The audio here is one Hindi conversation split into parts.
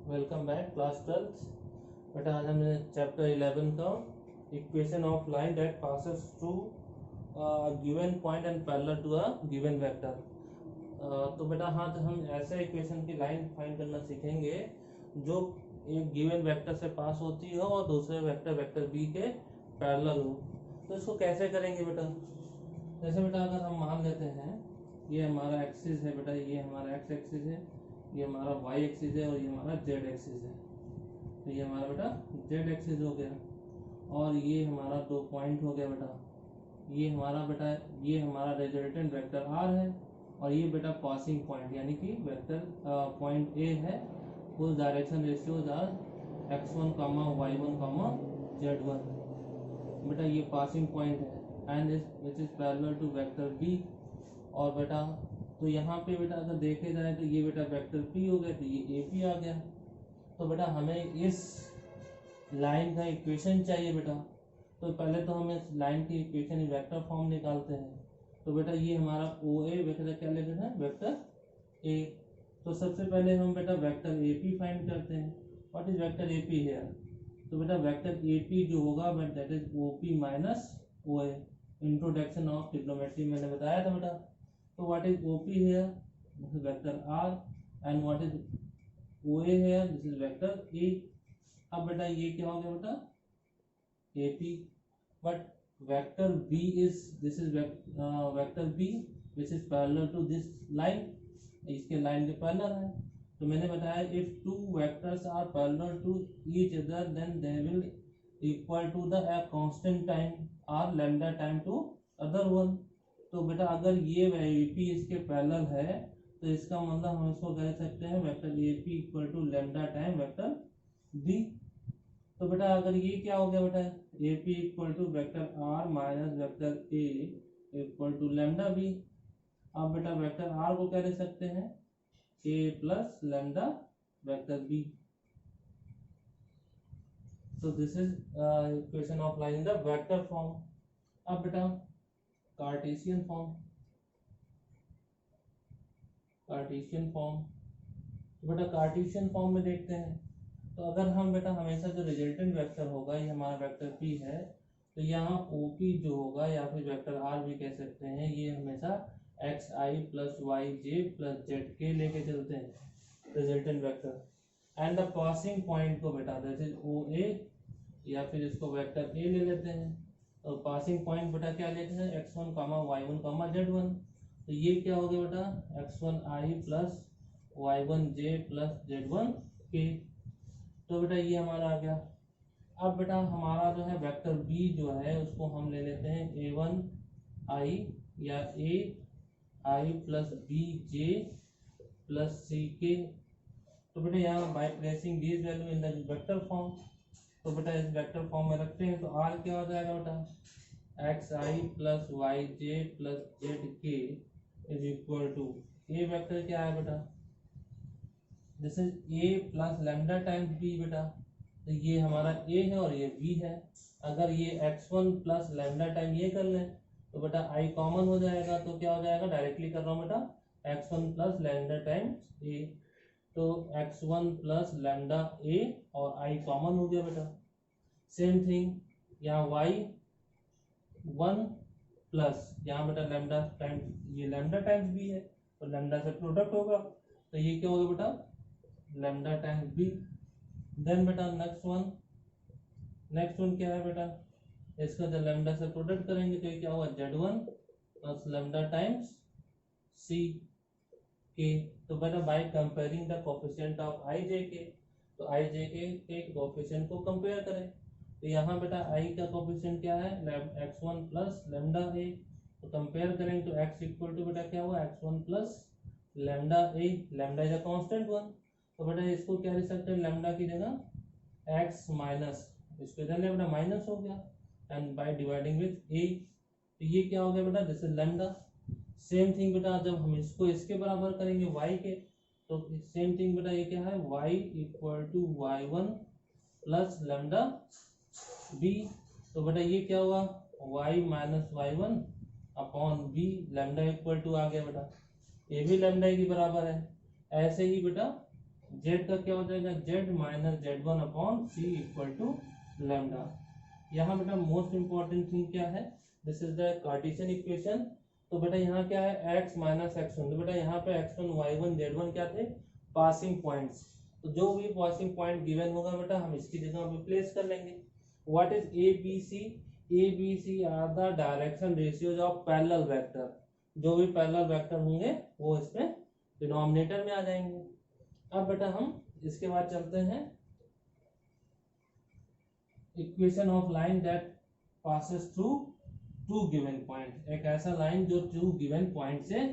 Welcome back class 12th। बेटा आज हमने चैप्टर 11 का equation of line that passes through given point and parallel to a given vector. तो बेटा हाँ, तो हम ऐसे इक्वेशन की लाइन फाइंड करना सीखेंगे जो एक गिवन वेक्टर से पास होती हो और दूसरे वेक्टर बी के पैरेलल हो। तो इसको कैसे करेंगे बेटा? जैसे बेटा अगर हम मान लेते हैं ये हमारा एक्सिस है बेटा, ये हमारा एक्स एक्सिस है, ये हमारा वाई एक्सिस है और ये हमारा जेड एक्सिस है। तो ये हमारा बेटा जेड एक्सिस हो गया और ये हमारा दो पॉइंट हो गया बेटा। ये हमारा बेटा ये हमारा रिजल्टेंट वेक्टर आर है और ये बेटा पासिंग पॉइंट यानी कि वेक्टर पॉइंट ए है। उस direction ratios are x1, y1, z1। बेटा ये पासिंग पॉइंट है and which is parallel to vector B. और बेटा तो यहाँ पे बेटा अगर देखे जाए तो ये बेटा वेक्टर पी हो गया, तो ये ए पी आ गया। तो बेटा हमें इस लाइन का इक्वेशन चाहिए बेटा। तो पहले तो हम इस लाइन की इक्वेशन वेक्टर फॉर्म निकालते हैं। तो बेटा ये हमारा ओ ए वेक्टर क्या ले लेना है, वेक्टर ए। तो सबसे पहले हम बेटा वेक्टर ए पी फाइंड करते हैं। What is vector A P है? तो बेटा वेक्टर ए पी जो होगा that is O P minus O A. Introduction of trigonometry मैंने बताया था बेटा। So what is OP here? This is vector R and what is OA here? This is vector A। अब बेटा ये क्या हो गया बेटा AP, but vector B is this is vector B which is parallel to this line। इसके लाइन के पैरेलल है। तो मैंने बताया if two vectors are parallel to each other then they will equal to the a constant time or lambda time to other one। तो बेटा अगर ये AP इसके पैरेलल है तो इसका मतलब हम इसको कह सकते हैं vector AP equal to lambda time vector B। तो बेटा अगर ये क्या हो गया बेटा AP equal to vector R minus vector A equal to lambda B। अब बेटा वेक्टर R को क्या लिख सकते हैं A plus lambda vector B। तो this is equation of line in the vector form. अब बेटा कार्टेशियन फॉर्म, कार्टेशियन फॉर्म। तो बेटा कार्टेशियन फॉर्म में देखते हैं। तो अगर हम बेटा हमेशा जो रिजल्टेंट वेक्टर होगा ये हमारा वेक्टर पी है, तो यहाँ ओ पी जो होगा या फिर वेक्टर आर भी कह सकते हैं, ये हमेशा x i plus y j plus z के लेके चलते हैं resultant vector. And the passing point को बेटा दैट इज ओ ए या फिर इसको वेक्टर ए ले लेते हैं। तो पासिंग पॉइंट बेटा क्या लेते हैं x1, y1, z1। तो ये क्या हो गया बेटा x1i plus y1j plus z1 k। तो बेटा ये हमारा आ गया। अब बेटा हमारा जो है वेक्टर b जो है उसको हम ले लेते हैं a1i या ai plus bj plus ck। तो बेटा यहाँ by placing this value in the vector form, तो बेटा इस वेक्टर फॉर्म में रखते हैं। तो r क्या हो जाएगा बेटा x i plus y j plus z k is equal to a vector क्या है बेटा this is a plus lambda times b बेटा। तो ये हमारा ए है और ये बी है। अगर ये x1 प्लस लैम्डा टाइम ये कर लें तो बेटा आई कॉमन हो जाएगा। तो क्या हो जाएगा, डायरेक्टली कर रहा हूँ बेटा x1 प्लस लैम्डा टाइम्स ए। तो x1 प्लस लैम्डा ए और आई कॉमन हो गया बेटा। सेम थिंग यहाँ y1 प्लस यहाँ बेटा लैम्डा टाइम्स ये लैम्डा टाइम्स बी है तो लैम्डा से प्रोडक्ट होगा। तो ये क्या होगा बेटा लैम्डा टाइम्स बी। देन बेटा नेक्स्ट वन क्या है बेटा, इसका जब लैम्डा से प्रोडक्ट करेंगे तो ये क्या होगा z1 plus lambda times C K. तो बेटा by comparing the coefficient of I J K, तो आई जे के कोफिशिएंट को कंपेयर करें। तो यहाँ बेटा आई का कोफिशिएंट क्या है x1 प्लस लैम्डा ए। तो कंपेयर करेंगे तो x इक्वल टू बेटा क्या हुआ x1 plus lambda A. Lambda is a constant one, तो बेटा इसको क्या लिख सकते हैं लैम्डा की जगह x माइनस, इसको इधर ले बेटा माइनस हो गया and by dividing with a। तो ये क्या हो गया बेटा this is lambda. Same thing बेटा जब हम इसको इसके बराबर करेंगे y के, तो सेम थिंग बेटा ये क्या है y equal to y1 plus lambda b। तो बेटा ये क्या हुआ y minus y1 upon b। Lambda equal to आ गया बेटा, ये भी लैम्डा के बराबर है। ऐसे ही बेटा जेड का क्या हो जाएगा, z minus z one upon c equal to lambda. यहाँ बेटा मोस्ट इंपॉर्टेंट थिंग क्या है, this is the Cartesian equation. तो बेटा यहाँ क्या है, x माइनस x1, तो बेटा यहाँ पे x1 y1 z1 क्या थे, पासिंग पॉइंट्स। तो जो भी पासिंग पॉइंट गिवन होगा बेटा हम इसकी जगह पे प्लेस कर लेंगे। What is a b c, a b c are the direction ratios of parallel vector. जो भी पैरेलल वेक्टर होंगे वो इसमें डिनोमिनेटर में आ जाएंगे। अब बेटा हम इसके बाद चलते हैं equation of line that passes through two given point. एक ऐसा लाइन जो टू गिवन पॉइंट से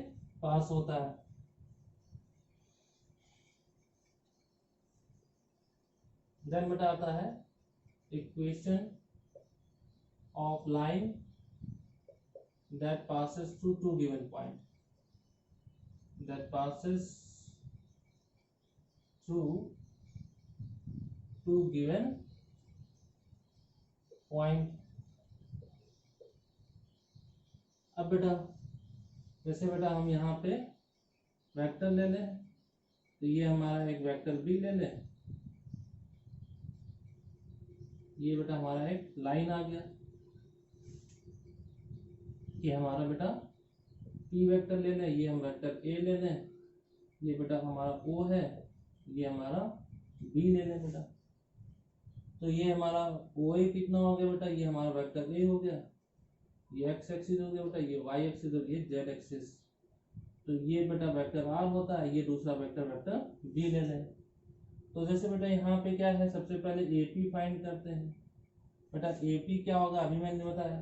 पास होता है। देन बेटा आता है equation of line that passes through two given point, that passes through two given point. अब बेटा जैसे बेटा हम यहाँ पे वेक्टर ले लें, तो ये हमारा एक वेक्टर बी ले लें, ये बेटा हमारा एक लाइन आ गया। ये हमारा बेटा पी वेक्टर ले लें, ये हम वेक्टर ए ले लें, ये बेटा हमारा ओ है, ये हमारा बी ले लें बेटा। तो ये हमारा ओ ए कितना हो गया बेटा, ये हमारा वेक्टर ए हो गया, ये एक्स एक्सिस हो गया बेटा, ये वाई एक्सिस हो गया, ये जेड एक्सिस। तो ये बेटा वेक्टर आर होता है, ये दूसरा वेक्टर वेक्टर बी ले लें। तो जैसे बेटा यहाँ पे क्या है, सबसे पहले ए पी फाइंड करते हैं। बेटा ए पी क्या होगा, अभी मैंने बताया,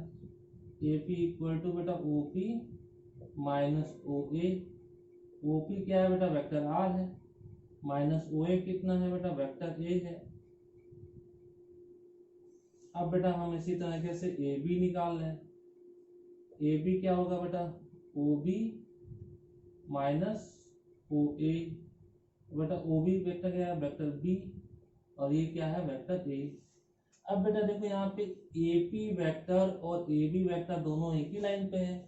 ए पी इक्वल टू बेटा ओ पी माइनस ओ ए। ओ पी क्या है बेटा, वेक्टर आर है, माइनस ओ ए कितना है बेटा, वेक्टर ए है। अब बेटा हम इसी तरीके से ए बी निकाल लें। ए बी क्या होगा बेटा, ओ बी माइनस ओ ए। बेटा ओ बी वेक्टर क्या है, वेक्टर बी, और ये क्या है, वेक्टर ए। अब बेटा देखो यहाँ पे ए पी वेक्टर और ए बी वेक्टर दोनों एक ही लाइन पे है,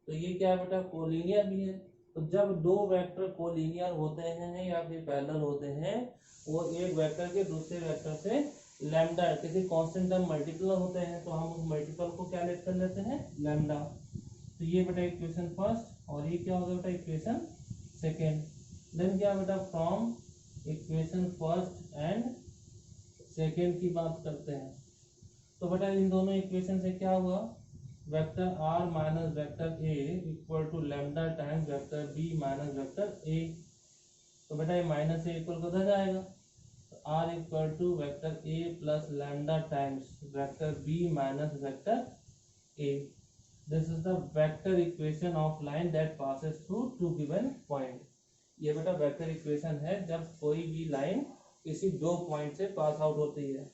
तो ये क्या है बेटा, कोलिनियर भी है। तो जब दो वेक्टर कोलिनियर होते हैं या फिर पैरेलल होते हैं, वो एक वेक्टर के दूसरे वेक्टर से लैम्डा किसी कांस्टेंट टर्म मल्टीपल होते हैं, तो हम उस मल्टीपल को क्या लेट कर लेते हैं, लैम्डा। तो ये बेटा इक्वेशन फर्स्ट, और ये क्या होगा बेटा, इक्वेशन सेकेंड। देन क्या बेटा, from equation first and second की बात करते हैं। तो बेटा इन दोनों इक्वेशन से क्या हुआ, vector r minus vector a equal to lambda times vector b minus vector a. तो बेटा ये माइनस ए इक्वल किधर जाएगा, तो r equal to vector a plus lambda times vector b minus vector a. This is the vector equation of line that passes through two given point. ये बेटा वेक्टर इक्वेशन है जब कोई भी लाइन किसी दो पॉइंट से पास आउट होती है।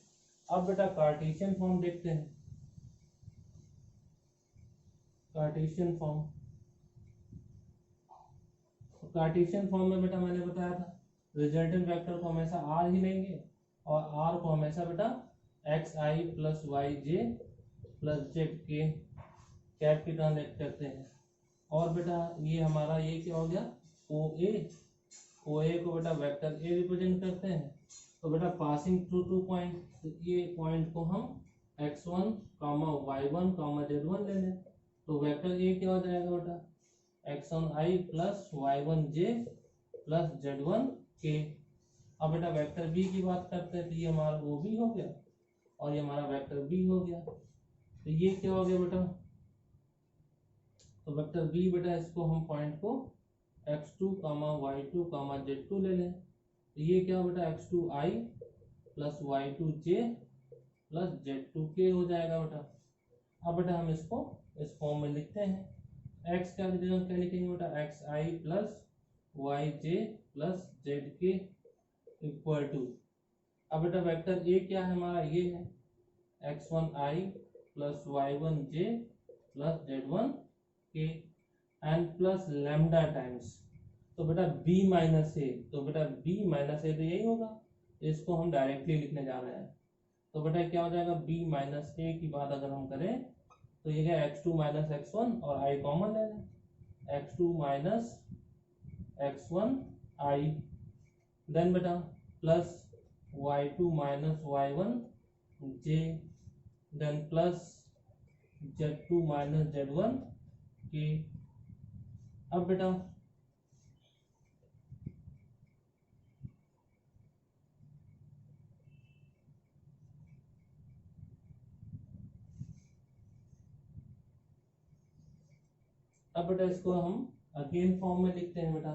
अब बेटा कार्टेशियन फॉर्म देखते हैं। कार्टेशियन फॉर्म, कार्टेशियन फॉर्म में बेटा मैंने बताया था रिजल्टेंट वेक्टर को हमेशा आर ही लेंगे, और आर को हमेशा बेटा x i plus y j plus z के कैप की टर्म लिख करते हैं। और बेटा ये हमारा ये क्या हो गया, ओ ए को बेटा वेक्टर ए रिप्रेजेंट करते हैं। तो बेटा पासिंग थ्रू टू पॉइंट, तो ये पॉइंट को हम x1 y1 z1 ले लें। तो वेक्टर ए क्या हो जाएगा बेटा, x1 i plus y1 j plus z1 k। अब बेटा वेक्टर बी की बात करते हैं, तो ये हमारा वो भी हो गया और ये हमारा वेक्टर बी हो गया। तो ये क्या हो गया बेटा, तो वेक्टर बी बेटा इसको हम पॉइंट को x2 y2 z2 ले लें। तो ये क्या बेटा x2i plus y2j plus z2k हो जाएगा बेटा। अब बेटा हम इसको इस फॉर्म में लिखते हैं। x का जगह क्या लिखेंगे बेटा, xi plus yj plus zk equal to, अब बेटा वेक्टर ए क्या है हमारा, ये है x1i plus y1j plus z1k and plus lambda times, तो बेटा b माइनस ए, तो बेटा b माइनस ए तो यही होगा, इसको हम डायरेक्टली लिखने जा रहे हैं। तो बेटा क्या हो जाएगा, b माइनस ए की बात अगर हम करें तो ये क्या x2 माइनस x1 और i कॉमन ले लें, x2 minus x1 i। Then बेटा plus y2 minus y1 j, then plus z2 minus z1 k। अब बेटा इसको हम अगेन फॉर्म में लिखते हैं बेटा,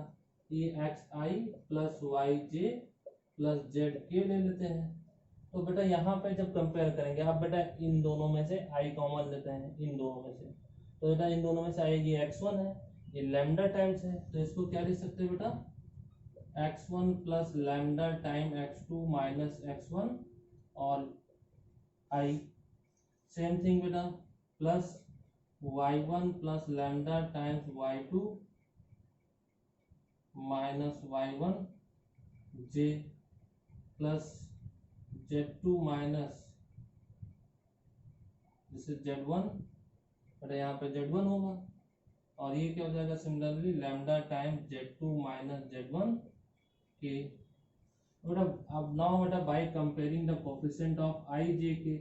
ये x i plus y j plus z के ले लेते हैं। तो बेटा यहाँ पे जब कंपेयर करेंगे, आप बेटा इन दोनों में से आई कॉमन लेते हैं, इन दोनों में से, तो बेटा इन दोनों में से आई ये x1 है, ये लैम्डा टाइम्स है, तो इसको क्या लिख सकते हैं बेटा, x1 plus lambda time x2 minus x1 और आई। सेम थिंग बेटा plus y1 plus lambda times y2 minus y1 j plus z2 minus जैसे z1, बट यहाँ पे z1 होगा, और ये क्या हो जाएगा similarly lambda time z2 minus z1 के। बेटा अब नाउ बेटा by comparing the coefficient of i j के,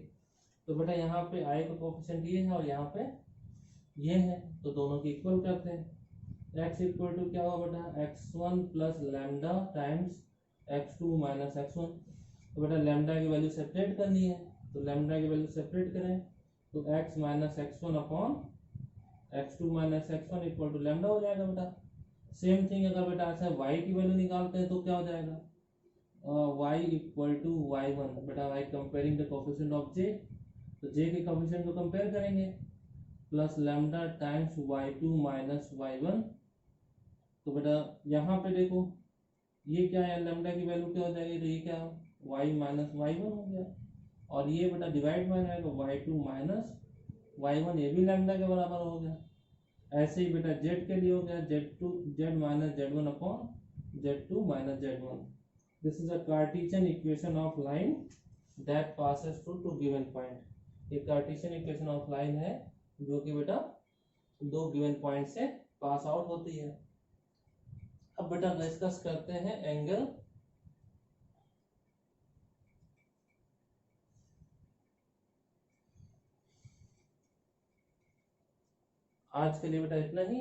तो बेटा यहाँ पे i का कोफिशिएंट ये है और यहाँ पे ये है, तो दोनों की इक्वल करते हैं। x इक्वल टू क्या होगा बेटा, x1 plus lambda times x2 minus x1। तो बेटा लैम्डा की वैल्यू सेपरेट करनी है, तो लैम्डा की वैल्यू सेपरेट करें, तो x minus x1 upon x2 minus x1 equal to lambda हो जाएगा बेटा। सेम थिंग अगर बेटा ऐसे y की वैल्यू निकालते हैं तो क्या हो जाएगा, y इक्वल टू y1, बेटा y comparing the coefficient of j, तो j के कोफिशिएंट को कंपेयर करेंगे, plus lambda times y2 minus y1। तो बेटा यहाँ पे देखो ये क्या है, लैम्डा की वैल्यू क्या हो जाएगी, तो ये क्या y माइनस y1 हो गया, और ये बेटा डिवाइड में आएगा y2 माइनस y1, ये भी लैम्डा के बराबर हो गया। ऐसे ही बेटा z के लिए हो गया z minus z1 upon z2 minus z1। This is a Cartesian equation of line that passes through two given point. ये कार्टेशियन इक्वेशन ऑफ लाइन है जो कि बेटा दो गिवन पॉइंट से पास आउट होती है। अब बेटा डिस्कस करते हैं एंगल। आज के लिए बेटा इतना ही।